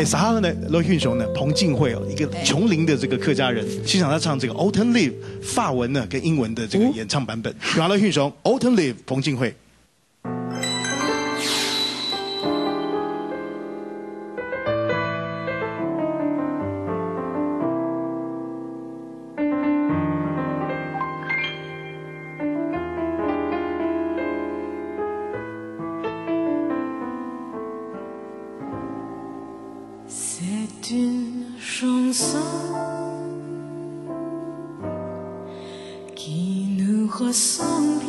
撒哈呢，罗运雄呢，彭靖惠哦，一个琼林的这个客家人，欣赏他唱这个 Autumn Leaf 法文呢跟英文的这个演唱版本。用罗运雄 Autumn Leaf 彭靖惠。 C'est une chanson qui nous ressemble.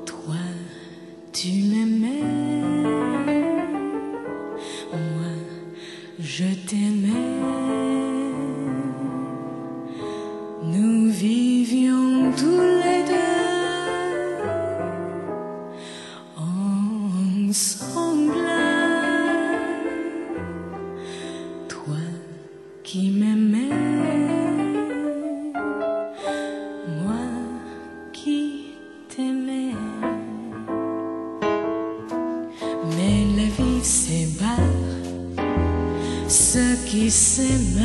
Toi, tu m'aimais, moi, je t'aimais. Nous vivions tous les deux ensemble. Qui m'aimait, moi qui t'aimais. Mais la vie sépare ceux qui s'aiment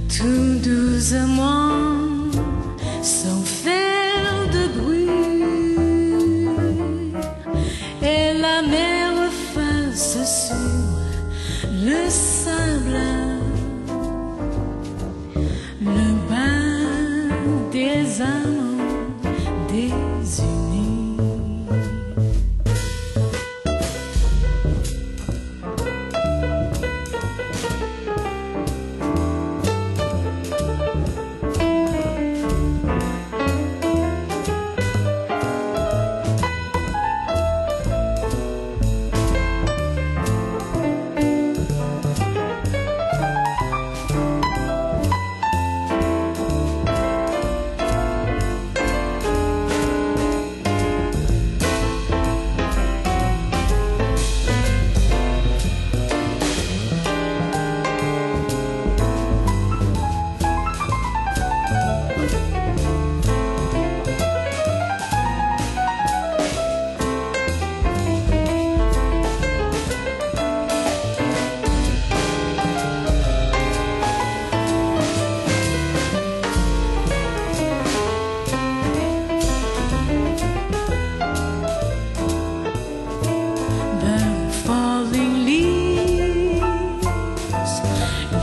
tout doucement, sans faire de bruit. Et la mer fasse sur le sable, le bain des amants désunis.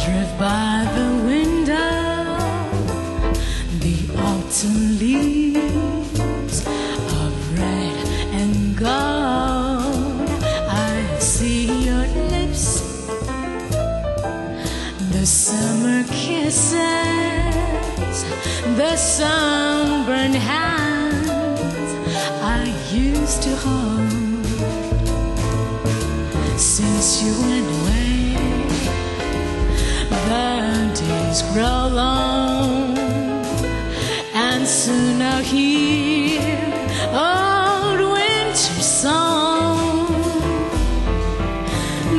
Drift by the window, the autumn leaves of red and gold. I see your lips, the summer kisses, the sunburned hands I used to hold. Since you went away, the days grow long, and soon I'll hear old winter song.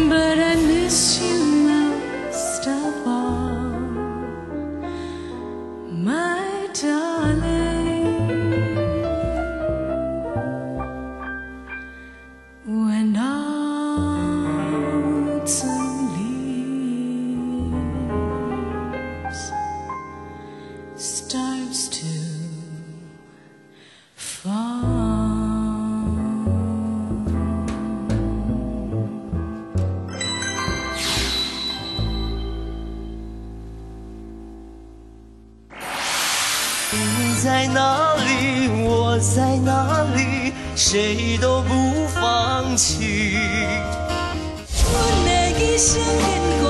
But I miss you most of all, my darling. When autumn starts to fall. 你在哪里？我在哪里？谁都不放弃。我내기시작한